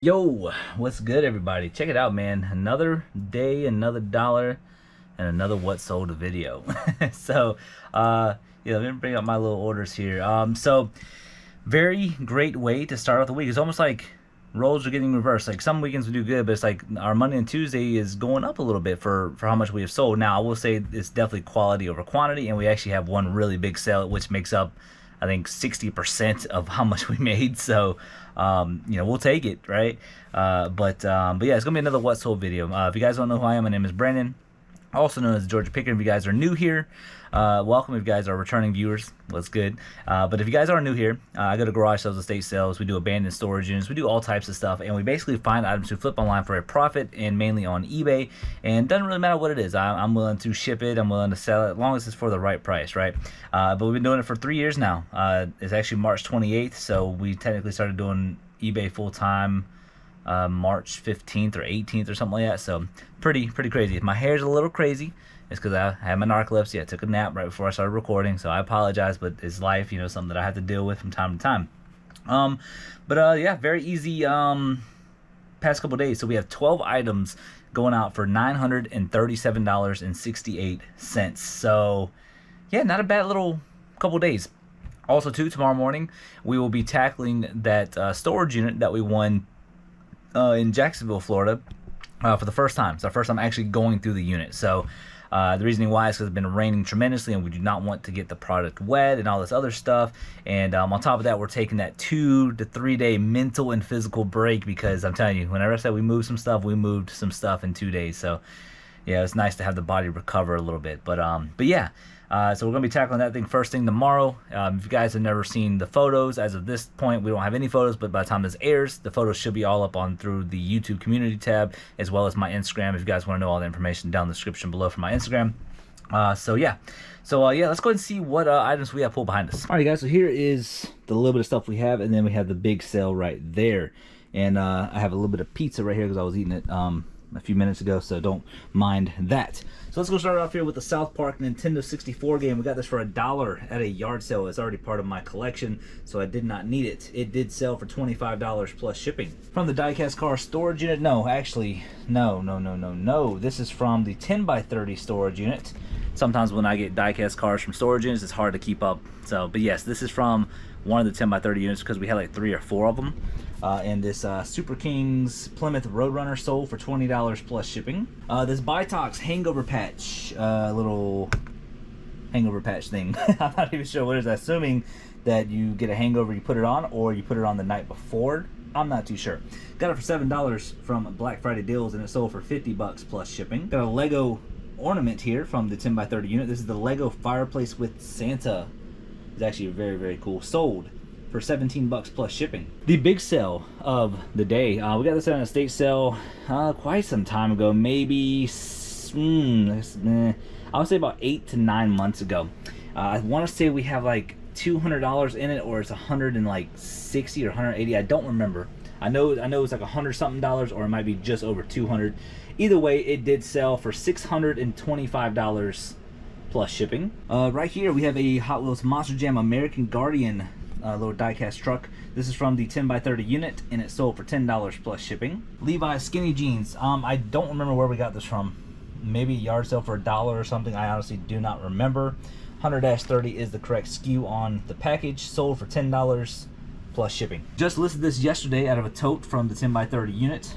Yo, what's good, everybody? Check it out, man. Another day, another dollar, and another what sold video. so, yeah, let me bring up my little orders here. Very great way to start off the week. It's almost like roles are getting reversed. Like some weekends we do good, but it's like our Monday and Tuesday is going up a little bit for how much we have sold. Now, I will say it's definitely quality over quantity, and we actually have one really big sale, which makes up I think 60% of how much we made. So, we'll take it, right? But yeah, it's gonna be another what sold video. If you guys don't know who I am, my name is Brandon, also known as Georgia Picker. If you guys are new here, welcome. If you guys are returning viewers, what's good? But if you guys are new here, I go to garage sales, estate sales. We do abandoned storage units. We do all types of stuff, and we basically find items to flip online for a profit, and mainly on eBay. And it doesn't really matter what it is. I'm willing to ship it. I'm willing to sell it as long as it's for the right price, right? But we've been doing it for 3 years now. It's actually March 28th, so we technically started doing eBay full time March 15th or 18th or something like that. So pretty crazy. If my hair's a little crazy, it's because I had my narcolepsy. I took a nap right before I started recording, so I apologize, but it's life, something that I have to deal with from time to time. Yeah, very easy past couple days. So we have 12 items going out for $937.68. So yeah, not a bad little couple days. Also too, tomorrow morning we will be tackling that storage unit that we won in Jacksonville, Florida, for the first time. It's our first time actually going through the unit. So the reasoning why is because it's been raining tremendously, and we do not want to get the product wet and all this other stuff. And on top of that, we're taking that 2 to 3 day mental and physical break, because I'm telling you, whenever I said we moved some stuff, we moved some stuff in 2 days. So yeah, it's nice to have the body recover a little bit. But yeah. So we're going to be tackling that thing first thing tomorrow. If you guys have never seen the photos, as of this point, we don't have any photos, but by the time this airs, the photos should be all up on through the YouTube community tab, as well as my Instagram. If you guys want to know all the information, down in the description below for my Instagram. Yeah, let's go ahead and see what items we have pulled behind us. All right, guys, so here is the little bit of stuff we have, and then we have the big sale right there. And I have a little bit of pizza right here because I was eating it a few minutes ago, so don't mind that. So let's go start off here with the South Park Nintendo 64 game. We got this for $1 at a yard sale. It's already part of my collection, so I did not need it. It did sell for $25 plus shipping. From the diecast car storage unit, no, actually, no. This is from the 10x30 storage unit. Sometimes when I get diecast cars from storage units, it's hard to keep up. So, but yes, this is from one of the 10x30 units because we had like 3 or 4 of them. And this Super Kings Plymouth Roadrunner sold for $20 plus shipping. This Bitox hangover patch, little hangover patch thing. I'm not even sure what it is. Assuming that you get a hangover, you put it on, or you put it on the night before. I'm not too sure. Got it for $7 from Black Friday deals, and it sold for $50 plus shipping. Got a Lego ornament here from the 10x30 unit. This is the Lego fireplace with Santa. It's actually very cool. Sold for $17 plus shipping. The big sale of the day. We got this at an estate sale quite some time ago, maybe I would say about 8 to 9 months ago. I want to say we have like $200 in it, or it's 160 or 180. I don't remember. I know it's like $100 something, or it might be just over 200. Either way, it did sell for $625 plus shipping. Right here we have a Hot Wheels Monster Jam American Guardian little diecast truck. This is from the 10x30 unit, and it sold for $10 plus shipping. Levi's skinny jeans. I don't remember where we got this from. Maybe a yard sale for $1 or something. I honestly do not remember. 100-30 is the correct SKU on the package. Sold for $10 plus shipping. Just listed this yesterday out of a tote from the 10x30 unit.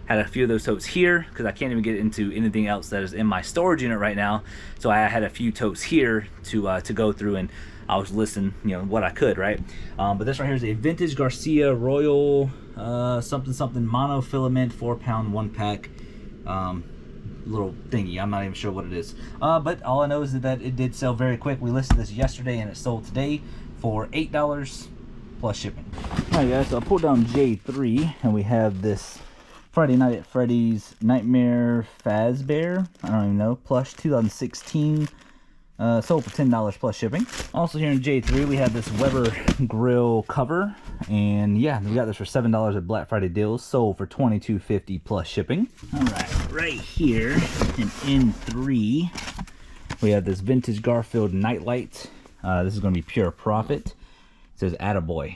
Had a few of those totes here because I can't even get into anything else that is in my storage unit right now. So I had a few totes here to go through, and I was listing, what I could, right? But this right here is a vintage Garcia Royal something monofilament 4-pound 1-pack little thingy. I'm not even sure what it is. But all I know is that it did sell very quick. We listed this yesterday, and it sold today for $8 plus shipping. All right, guys. So I pulled down J3, and we have this Friday Night at Freddy's Nightmare Fazbear. I don't even know. Plush 2016. Sold for $10 plus shipping. Also here in J3 we have this Weber grill cover, and yeah, we got this for $7 at Black Friday deals. Sold for $22.50 plus shipping. All right here in N3 we have this vintage Garfield nightlight. This is going to be pure profit. It says attaboy.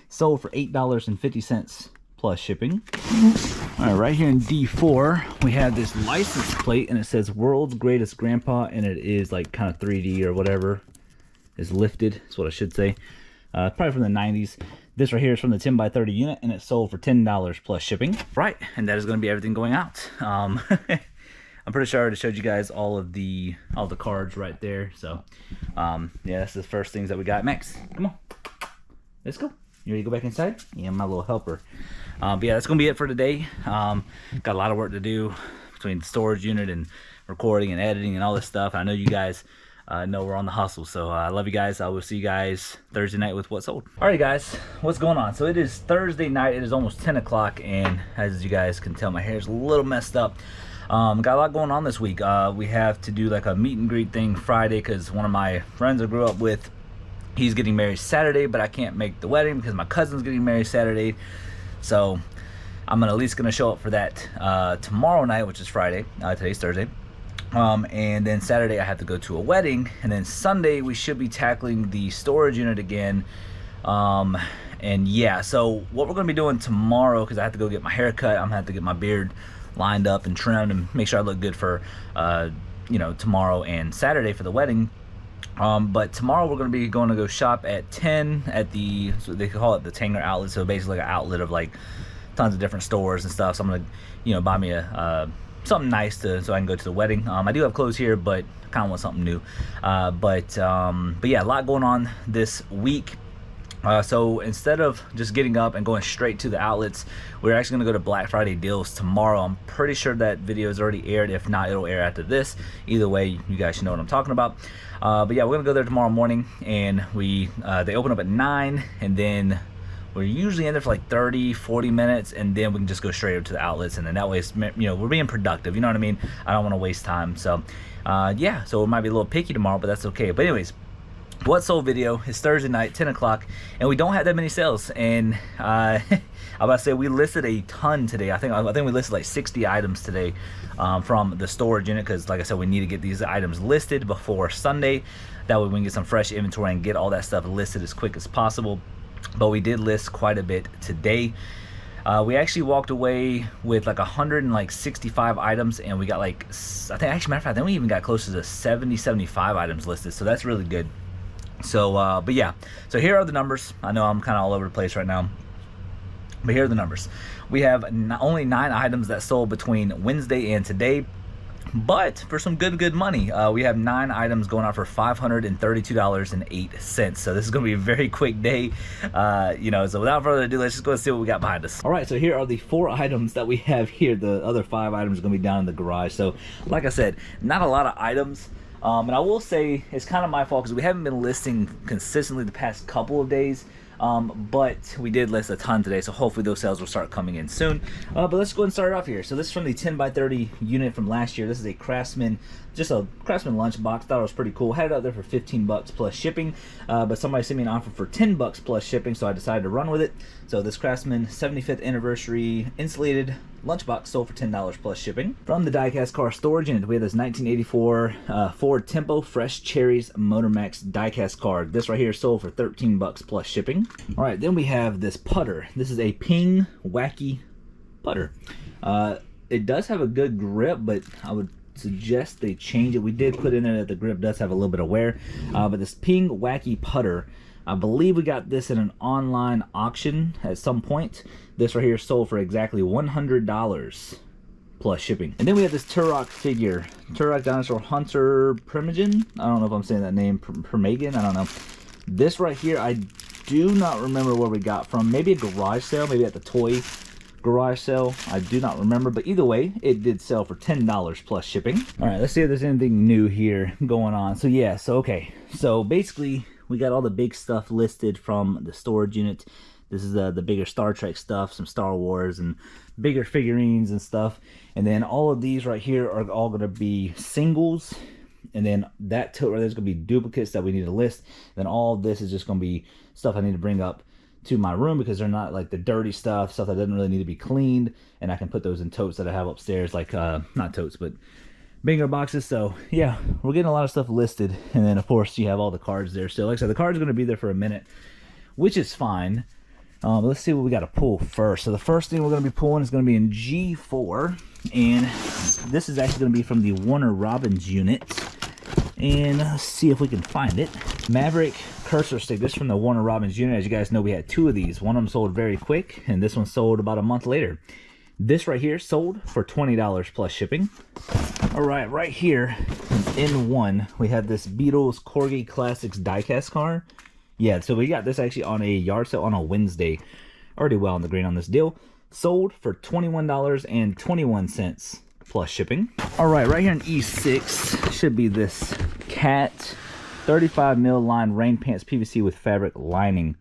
Sold for $8.50 plus shipping. All right, right here in D4, we have this license plate, and it says World's Greatest Grandpa, and it is like kind of 3D or whatever is lifted. That's what I should say. Probably from the 90s. This right here is from the 10 by 30 unit, and it's sold for $10 plus shipping. Right, and that is going to be everything going out. I'm pretty sure I already showed you guys all the cards right there. So, yeah, that's the first things that we got. Max, come on, let's go. You ready to go back inside? Yeah, my little helper. But yeah, that's gonna be it for today. Got a lot of work to do between the storage unit and recording and editing and all this stuff. I know you guys know we're on the hustle, so I love you guys. I will see you guys Thursday night with What Sold. Alright guys, what's going on? So it is Thursday night. It is almost 10 o'clock, and as you guys can tell, my hair's a little messed up. Got a lot going on this week. We have to do like a meet and greet thing Friday because one of my friends I grew up with, he's getting married Saturday, but I can't make the wedding because my cousin's getting married Saturday. So I'm at least gonna show up for that tomorrow night, which is Friday. Today's Thursday. And then Saturday I have to go to a wedding, and then Sunday we should be tackling the storage unit again. And yeah, so what we're gonna be doing tomorrow, because I have to go get my hair cut, I'm gonna have to get my beard lined up and trimmed and make sure I look good for you know, tomorrow and Saturday for the wedding. But tomorrow we're going to be going to go shop at 10 at the, so they call it the Tanger outlet, so basically like an outlet of like tons of different stores and stuff. So I'm going to, you know, buy me a something nice so I can go to the wedding. I do have clothes here, but I kind of want something new. But yeah, a lot going on this week. So instead of just getting up and going straight to the outlets, we're actually going to go to Black Friday deals tomorrow. I'm pretty sure that video is already aired. If not, it'll air after this. Either way, you guys should know what I'm talking about. But yeah, we're going to go there tomorrow morning, and they open up at 9, and then we're usually in there for like 30-40 minutes, and then we can just go straight up to the outlets, and then that way it's, you know, we're being productive, you know what I mean? I don't want to waste time. So yeah, so it might be a little picky tomorrow, but that's okay. But anyways, What Sold video is Thursday night, 10 o'clock, and we don't have that many sales. And I'm about to say we listed a ton today. I think we listed like 60 items today from the storage unit, because like I said, we need to get these items listed before Sunday. That way we can get some fresh inventory and get all that stuff listed as quick as possible. But we did list quite a bit today. We actually walked away with like 165 items, and we got like, I think, actually, matter of fact, then we even got closer to 75 items listed, so that's really good. So but yeah, so here are the numbers. I know I'm kind of all over the place right now, but here are the numbers. We have only 9 items that sold between Wednesday and today, but for some good money. We have 9 items going out for $532.08. So this is going to be a very quick day. You know, so without further ado, let's just go and see what we got behind us. All right, so here are the 4 items that we have here. The other 5 items are going to be down in the garage. So like I said, not a lot of items. And I will say it's kind of my fault because we haven't been listing consistently the past couple of days. But we did list a ton today, so hopefully those sales will start coming in soon. But let's go and start it off here. So this is from the 10 by 30 unit from last year. This is a Craftsman, just a Craftsman lunchbox. Thought it was pretty cool. Had it out there for 15 bucks plus shipping, but somebody sent me an offer for 10 bucks plus shipping, so I decided to run with it. So this Craftsman 75th anniversary insulated lunchbox sold for $10 plus shipping. From the diecast car storage unit, we have this 1984 Ford Tempo Fresh Cherries Motor Max diecast car. This right here sold for 13 bucks plus shipping. All right, then we have this putter. This is a Ping Wacky putter. It does have a good grip, but I would suggest they change it. We did put in there that the grip does have a little bit of wear, but this Ping Wacky putter, I believe we got this in an online auction at some point. This right here sold for exactly $100 plus shipping. And then we have this Turok figure, Turok Dinosaur Hunter Primogen. I don't know if I'm saying that name, Primogen, I don't know. This right here, I do not remember where we got from. Maybe a garage sale, maybe at the toy garage sale. I do not remember, but either way, it did sell for $10 plus shipping. All right, let's see if there's anything new here going on. So yeah, so okay. So basically, we got all the big stuff listed from the storage unit. This is the bigger Star Trek stuff, some Star Wars and bigger figurines and stuff. And then all of these right here are all going to be singles. And then that tote right there's going to be duplicates that we need to list. Then all of this is just going to be stuff I need to bring up to my room because they're not like the dirty stuff that doesn't really need to be cleaned. And I can put those in totes that I have upstairs, like, not totes, but bigger boxes. So yeah, we're getting a lot of stuff listed. And then of course you have all the cards there. So like I said, the cards are going to be there for a minute, which is fine. Let's see what we got to pull first. So the first thing we're going to be pulling is going to be in G4, and this is actually going to be from the Warner Robins unit. And let's see if we can find it. Maverick cursor stick. This is from the Warner Robins unit. As you guys know, we had 2 of these. One of them sold very quick, and this one sold about a month later. This right here sold for $20 plus shipping. All right, right here in N1, we have this Beatles Corgi Classics diecast car. Yeah, so we got this actually on a yard sale on a Wednesday. Already well on the green on this deal. Sold for $21.21 plus shipping. All right, right here in E6 should be this Cat 35 mil line rain pants PVC with fabric lining,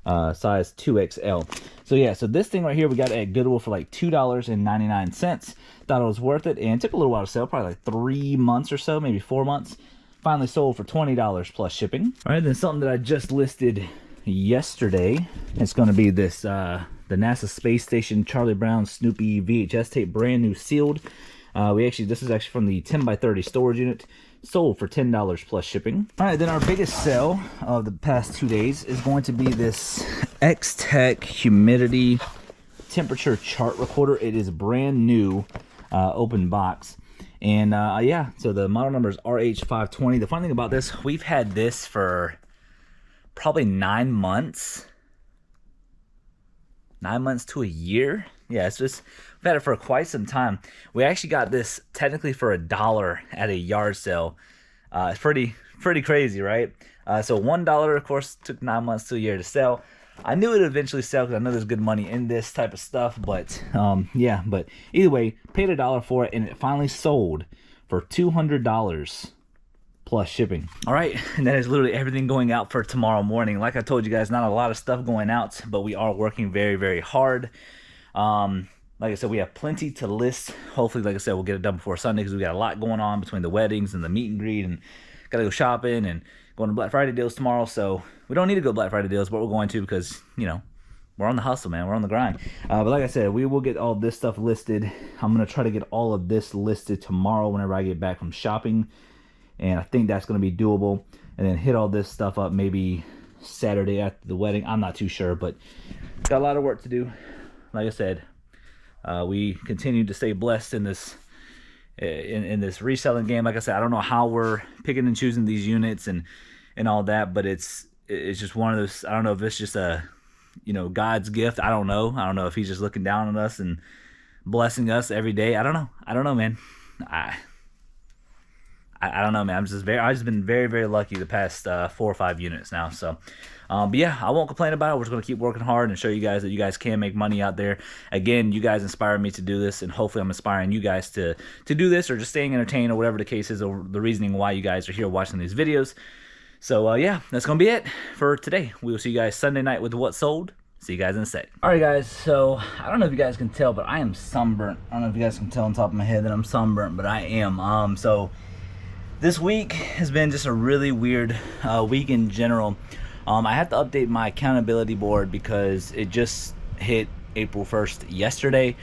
size 2XL. So yeah, so this thing right here we got at Goodwill for like $2.99. Thought it was worth it, and it took a little while to sell, probably like 3 months or so, maybe 4 months. Finally sold for $20 plus shipping. All right, then something that I just listed yesterday. It's going to be this the NASA Space Station Charlie Brown Snoopy VHS tape, brand new sealed. This is actually from the 10x30 storage unit. Sold for $10 plus shipping. All right, then our biggest sale of the past 2 days is going to be this X-Tech humidity temperature chart recorder. It is brand new, open box. And yeah, so the model number is RH520. The fun thing about this, we've had this for probably 9 months. 9 months to a year. Yeah, it's just, we've had it for quite some time. We actually got this technically for $1 at a yard sale. It's pretty crazy, right? So $1, of course, took 9 months to a year to sell. I knew it would eventually sell because I know there's good money in this type of stuff, but yeah, but either way, paid $1 for it, and it finally sold for $200 plus shipping. All right, and that is literally everything going out for tomorrow morning. Like I told you guys, not a lot of stuff going out, but we are working very, very hard. Like I said, we have plenty to list. Hopefully, like I said, we'll get it done before Sunday because we got a lot going on between the weddings and the meet and greet, and gotta go shopping and going to Black Friday deals tomorrow. So we don't need to go Black Friday deals, but we're going to because, you know, we're on the hustle, man. We're on the grind. But like I said, we will get all this stuff listed. I'm gonna try to get all of this listed tomorrow whenever I get back from shopping, and I think that's gonna be doable. And then hit all this stuff up maybe Saturday after the wedding. I'm not too sure, but got a lot of work to do. Like I said, we continue to stay blessed in this this reselling game. Like I said, I don't know how we're picking and choosing these units and all that, but it's just one of those. I don't know if it's just a, you know, God's gift. I don't know if he's just looking down on us and blessing us every day. I don't know, man. I don't know, man. I've just been very, very lucky the past 4 or 5 units now. So, but yeah, I won't complain about it. We're just gonna keep working hard and show you guys that you guys can make money out there. Again, you guys inspire me to do this, and hopefully, I'm inspiring you guys to do this, or just staying entertained, or whatever the case is, or the reasoning why you guys are here watching these videos. So, yeah, that's gonna be it for today. We will see you guys Sunday night with What Sold. See you guys in a sec. All right, guys. So I don't know if you guys can tell, but I am sunburnt. I don't know if you guys can tell on top of my head that I'm sunburnt, but I am. So this week has been just a really weird week in general. I have to update my accountability board because it just hit April 1st yesterday,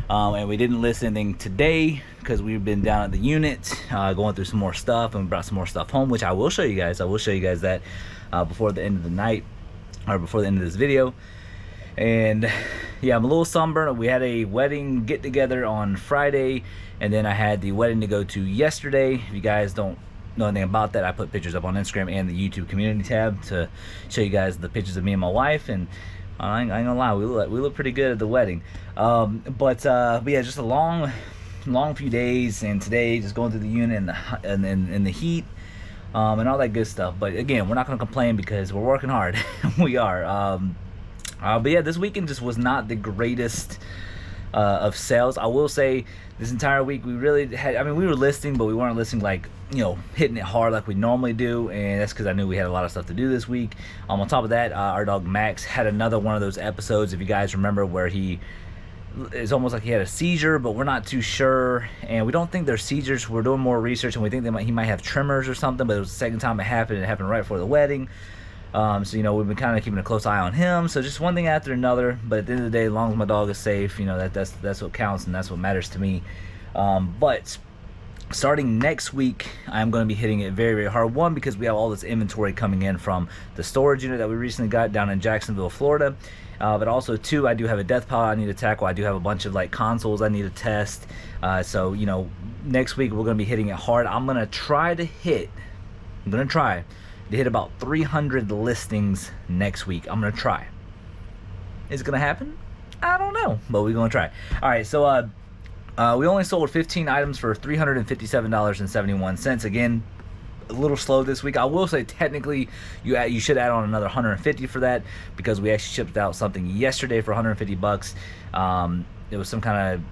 and we didn't list anything today because we've been down at the unit going through some more stuff, and we brought some more stuff home, which I will show you guys. I will show you guys that before the end of the night, or before the end of this video. And yeah, I'm a little sunburned. We had a wedding get together on Friday, and then I had the wedding to go to yesterday. If you guys don't know anything about that, I put pictures up on Instagram and the YouTube community tab to show you guys the pictures of me and my wife. And I ain't gonna lie, we look pretty good at the wedding. But yeah, just a long few days, and today just going through the unit and the heat and all that good stuff. But again, we're not gonna complain because we're working hard. We are. But yeah, this weekend just was not the greatest of sales. I will say this entire week we really had, I mean, we were listing, but we weren't listing like, you know, hitting it hard like we normally do, and that's because I knew we had a lot of stuff to do this week. On top of that, our dog Max had another one of those episodes, if you guys remember, where it's almost like he had a seizure, but we're not too sure, and we don't think they're seizures. We're doing more research, and we think he might have tremors or something, but it was the second time it happened, and it happened right before the wedding. So, you know, we've been kind of keeping a close eye on him. So just one thing after another. But at the end of the day, as long as my dog is safe, you know, that's what counts, and that's what matters to me. But Starting next week, I'm going to be hitting it very, very hard. One, because we have all this inventory coming in from the storage unit that we recently got down in Jacksonville, Florida. But also, two, I do have a death pile I need to tackle. I do have a bunch of like consoles I need to test. So, you know, next week we're going to be hitting it hard. I'm going to try to hit about 300 listings next week. I'm going to try. Is it going to happen? I don't know, but we're going to try. All right, so we only sold 15 items for $357.71. Again, a little slow this week. I will say technically you should add on another 150 for that, because we actually shipped out something yesterday for 150 bucks. It was some kind of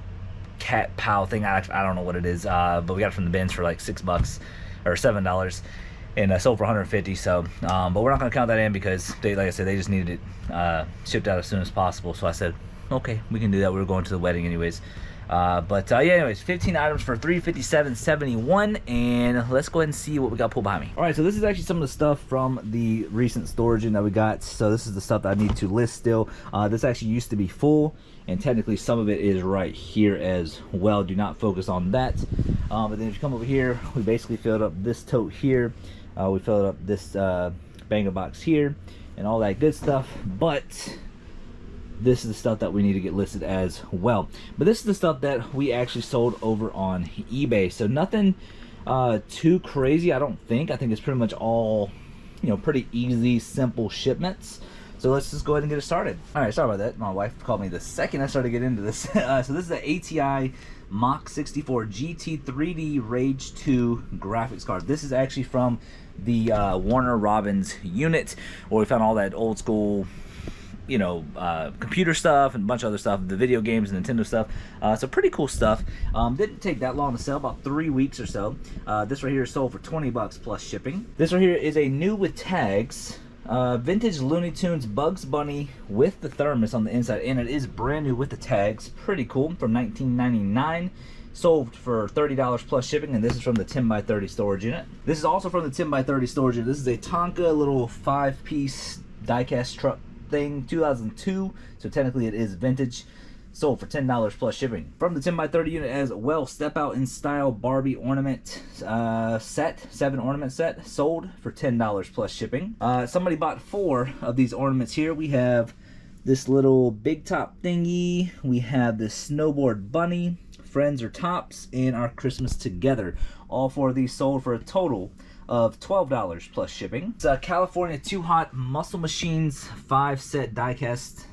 cat pal thing. I don't know what it is, but we got it from the bins for like $6 or $7, and sold for 150. So but we're not going to count that in, because they, like I said, they just needed it shipped out as soon as possible. So I said, okay, we can do that. We were going to the wedding anyways. Yeah, anyways, 15 items for $357.71, and let's go ahead and see what we got pulled behind me. All right, so this is actually some of the stuff from the recent storage unit that we got. So this is the stuff that I need to list still. This actually used to be full, and technically some of it is right here as well. Do not focus on that. But then if you come over here, we basically filled up this tote here. We filled up this banger box here, and all that good stuff. But this is the stuff that we need to get listed as well. But this is the stuff that we actually sold over on eBay. So nothing too crazy, I don't think. I think it's pretty much all, you know, pretty easy, simple shipments. So let's just go ahead and get it started. All right, sorry about that. My wife called me the second I started to get into this. So this is the ATI Mach 64 GT 3D Rage 2 graphics card. This is actually from the Warner Robins unit, where we found all that old school, you know, computer stuff and a bunch of other stuff, the video games and Nintendo stuff. So pretty cool stuff. Didn't take that long to sell, about 3 weeks or so. This right here is sold for 20 bucks plus shipping. This right here is a new with tags, vintage Looney Tunes Bugs Bunny with the thermos on the inside, and it is brand new with the tags. Pretty cool, from 1999. Sold for $30 plus shipping, and this is from the 10x30 storage unit. This is also from the 10x30 storage unit. This is a Tonka little 5-piece diecast truck thing, 2002, so technically it is vintage. Sold for $10 plus shipping. From the 10x30 unit as well, Step Out in Style Barbie ornament set, 7 ornament set, sold for $10 plus shipping. Somebody bought 4 of these ornaments here. We have this little big top thingy, we have this snowboard bunny, Friends or Tops, and our Christmas Together. All 4 of these sold for a total of $12 plus shipping. It's a California Too Hot Muscle Machines 5-set diecast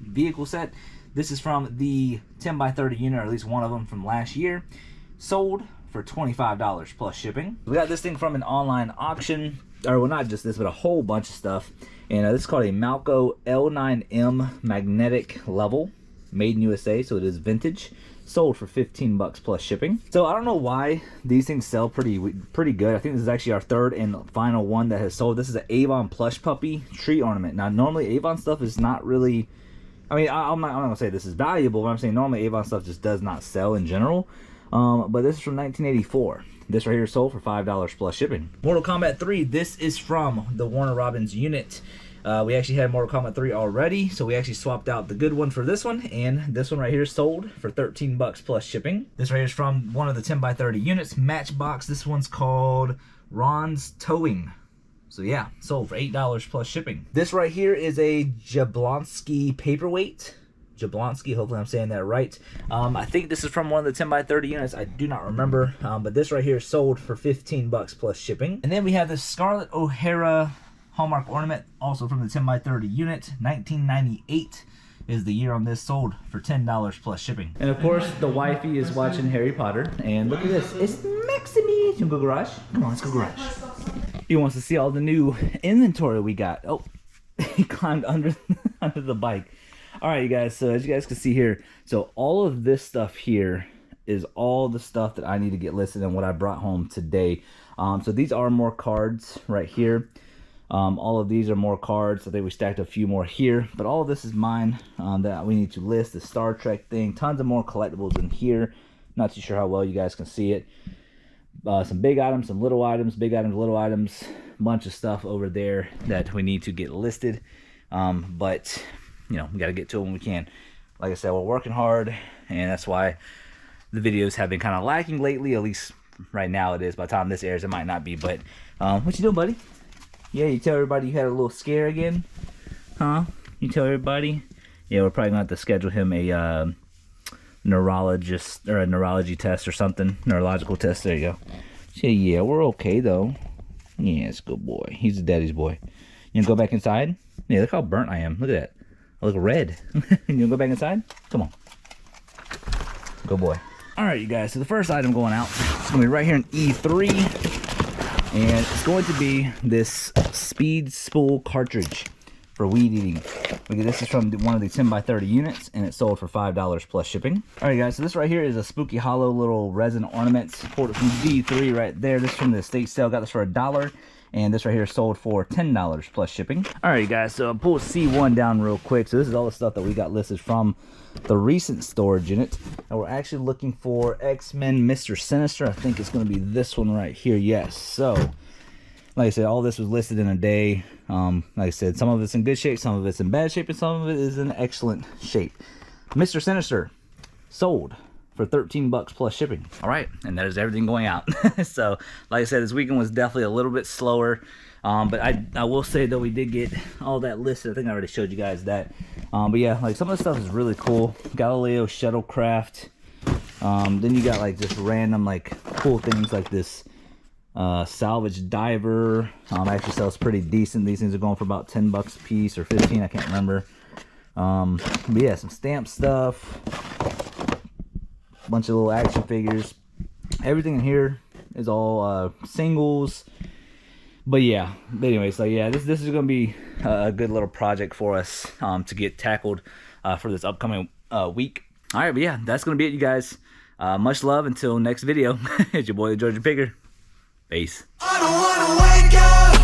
vehicle set. This is from the 10x30 unit, or at least one of them from last year. Sold for $25 plus shipping. We got this thing from an online auction, or well, not just this, but a whole bunch of stuff. And this is called a Malco L9M magnetic level, made in USA, so it is vintage. Sold for 15 bucks plus shipping. So I don't know why these things sell pretty good. I think this is actually our 3rd and final one that has sold. This is an Avon plush puppy tree ornament. Now normally Avon stuff is not really, I mean, I'm not gonna say this is valuable, but I'm saying normally Avon stuff just does not sell in general. But this is from 1984. This right here is sold for $5 plus shipping. Mortal Kombat 3, this is from the Warner Robins unit. We actually had Mortal Kombat 3 already, so we actually swapped out the good one for this one, and this one right here sold for 13 bucks plus shipping. This right here is from one of the 10x30 units, Matchbox. This one's called Ron's Towing. So yeah, sold for $8 plus shipping. This right here is a Jablonski paperweight. Jablonski, hopefully I'm saying that right. I think this is from one of the 10x30 units. I do not remember, but this right here sold for 15 bucks plus shipping. And then we have this Scarlett O'Hara Hallmark ornament, also from the 10x30 unit. 1998 is the year on this, sold for $10 plus shipping. And of course, the wifey is watching Harry Potter. And look at this, it's Maxime. You can go garage? Come on, let's go garage. He wants to see all the new inventory we got. Oh, he climbed under the bike. All right, you guys, so as you guys can see here, so all of this stuff here is all the stuff that I need to get listed and what I brought home today. So these are more cards right here. All of these are more cards. I think we stacked a few more here, but all of this is mine that we need to list. The Star Trek thing, tons of more collectibles in here. Not too sure how well you guys can see it. Some big items, some little items, big items, little items, bunch of stuff over there that we need to get listed. But you know, we got to get to it when we can. Like I said, we're working hard, and that's why the videos have been kind of lacking lately. At least right now it is. By the time this airs, it might not be. But what you doing, buddy? Yeah, you tell everybody you had a little scare again, huh? You tell everybody. Yeah, we're probably gonna have to schedule him a neurologist or a neurology test or something. Neurological test. There you go. So yeah, we're okay though. Yeah, it's a good boy. He's a daddy's boy. You gonna go back inside? Yeah, look how burnt I am. Look at that. I look red. You gonna go back inside? Come on. Good boy. All right, you guys. So the first item going out is gonna be right here in E3, and it's going to be this speed spool cartridge for weed eating. This is from one of the 10x30 units, and it sold for $5 plus shipping. All right, guys, so this right here is a Spooky Hollow little resin ornament. Pulled it from D3 right there. This is from the estate sale. Got this for $1, and this right here sold for $10 plus shipping. All right, guys, so I'll pull C1 down real quick. So this is all the stuff that we got listed from the recent storage unit, and we're actually looking for X-Men Mr. Sinister. I think it's going to be this one right here. Yes, so like I said, all this was listed in a day. Like I said, some of it's in good shape, some of it's in bad shape, and some of it is in excellent shape. Mr. Sinister sold for $13 plus shipping. All right, and that is everything going out. So, like I said, this weekend was definitely a little bit slower. But I will say, though, we did get all that listed. I think I already showed you guys that. But yeah, like some of the stuff is really cool. Galileo Shuttlecraft. Then you got like just random like cool things like this salvage diver. Actually sells pretty decent. These things are going for about $10 a piece or 15, I can't remember. But yeah, some stamp stuff, bunch of little action figures. Everything in here is all singles. But yeah, anyway, so yeah, this is gonna be a good little project for us to get tackled for this upcoming week. All right, but yeah, that's gonna be it, you guys. Much love until next video. It's your boy Georgia Pigger. Peace. I don't wanna wake up.